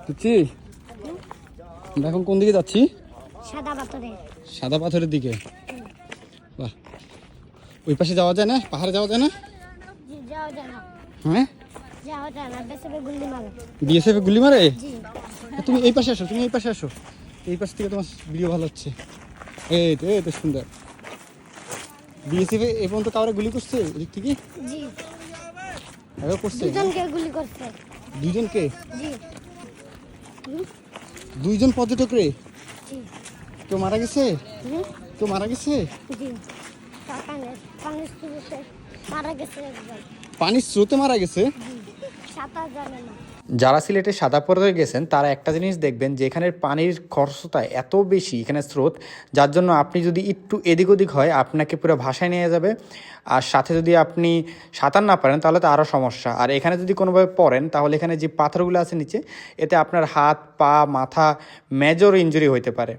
বুঝছি। আমরা এখন কোন দিকে যাচ্ছি? সাদা পাথরের দিকে। বাহ, ওই পাশে যাওয়া যায় না? পাহাড়ে যাওয়া যায় না? যাওয়া যায় না। হ্যাঁ, যাওয়া যায় না, বিএসএফ গুলি মারে। জি। তুমি এই পাশে আসো, তুমি এই পাশে আসো। এই পাশ থেকে তোমার ভিডিও ভালো হচ্ছে। এই তো সুন্দর। বিএসএফ এই পর্যন্ত কাউরে গুলি করছে এদিক থেকে? জি। করছে দুজনকে গুলি করছে। দুইজনকে? জি। দুইজন পর্যটক রে? জি। কেউ মারা গেছে? কেউ মারা গেছে? জি। পানির স্রোতে মারা গেছে একজন। পানির স্রোতে মারা গেছে? সাঁতার জানে না। যারা সিলেটে সাদা পাথরে গেছেন তারা একটা জিনিস দেখবেন যে এখানের পানির খরস্রোতা এত বেশি, এখানে স্রোত, যার জন্য আপনি যদি একটু এদিক ওদিক হয় আপনাকে পুরো ভাসায় নিয়ে যাবে। আর সাথে যদি আপনি সাঁতার না পারেন তাহলে তো আরও সমস্যা। আর এখানে যদি কোনোভাবে পড়েন তাহলে এখানে যে পাথরগুলো আছে নিচে, এতে আপনার হাত পা মাথা মেজর ইনজুরি হতে পারে।